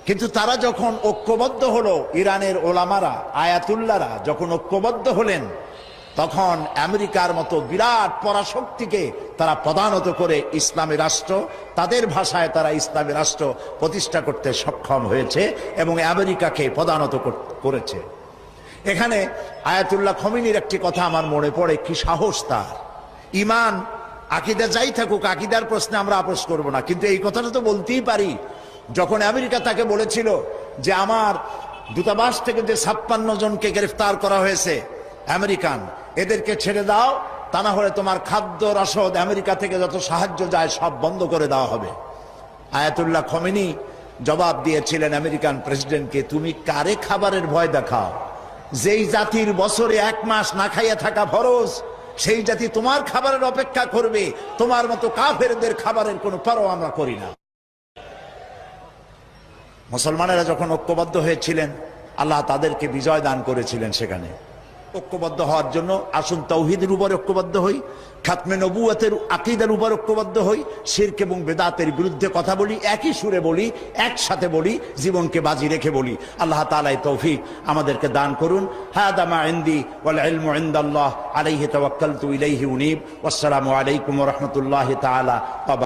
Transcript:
কিন্তু তারা যখন ঐক্যবদ্ধ হলো, ইরানের ওলামারা, আয়াতুল্লাহরা যখন ঐক্যবদ্ধ হলেন, তখন আমেরিকার মতো বিরাট পরাশক্তিকে তারা পদানত করে ইসলামী রাষ্ট্র, তাদের ভাষায় তারা ইসলামী রাষ্ট্র প্রতিষ্ঠা করতে সক্ষম হয়েছে এবং আমেরিকাকে পদানত করেছে। এখানে আয়াতুল্লাহ খমিনীর একটি কথা আমার মনে পড়ে, কি সাহস তার! ইমান আকীদা যাই থাকুক, আকীদার প্রশ্নে আমরা আপোস করব না, কিন্তু এই কথাটা তো বলতেই পারি। যখন আমেরিকা তাকে বলেছিল যে আমার দূতাবাস থেকে যে 56 জনকে গ্রেফতার করা হয়েছে আমেরিকান, এদেরকে ছেড়ে দাও, তা না হলে তোমার খাদ্য রসদ আমেরিকা থেকে যত সাহায্য যায় সব বন্ধ করে দেওয়া হবে। আয়াতুল্লাহ খমেনি জবাব দিয়েছিলেন আমেরিকান প্রেসিডেন্টকে, তুমি কারে খাবারের ভয় দেখাও? যেই জাতির বছরে 1 মাস না খাইয়া থাকা ফরজ, সেই জাতি তোমার খাবারের অপেক্ষা করবে। তোমার মতো কাফেরদের খাবারের কোনো পরোয়া আমরা করি না। মুসলমানেরা যখন ঐক্যবদ্ধ হয়েছিলেন, আল্লাহ তাদেরকে বিজয় দান করেছিলেন। সেখানে ঐক্যবদ্ধ হওয়ার জন্য আসুন তাওহীদের উপর ঐক্যবদ্ধ হই, খাতমে নবুয়তের আকীদার উপর ঐক্যবদ্ধ হই, শিরক এবং বেদাতের বিরুদ্ধে কথা বলি, একই সুরে বলি, একসাথে বলি, জীবনকে বাজি রেখে বলি। আল্লাহ তাআলা এই তৌফিক আমাদেরকে দান করুন। হাদা মা ইনদি ওয়াল ইলমু ইনদাল্লাহ আলাইহি তাওয়াক্কালতু ইলাইহি উনীব। ওয়াসসালামু আলাইকুম ওয়া রাহমাতুল্লাহি তাআলা।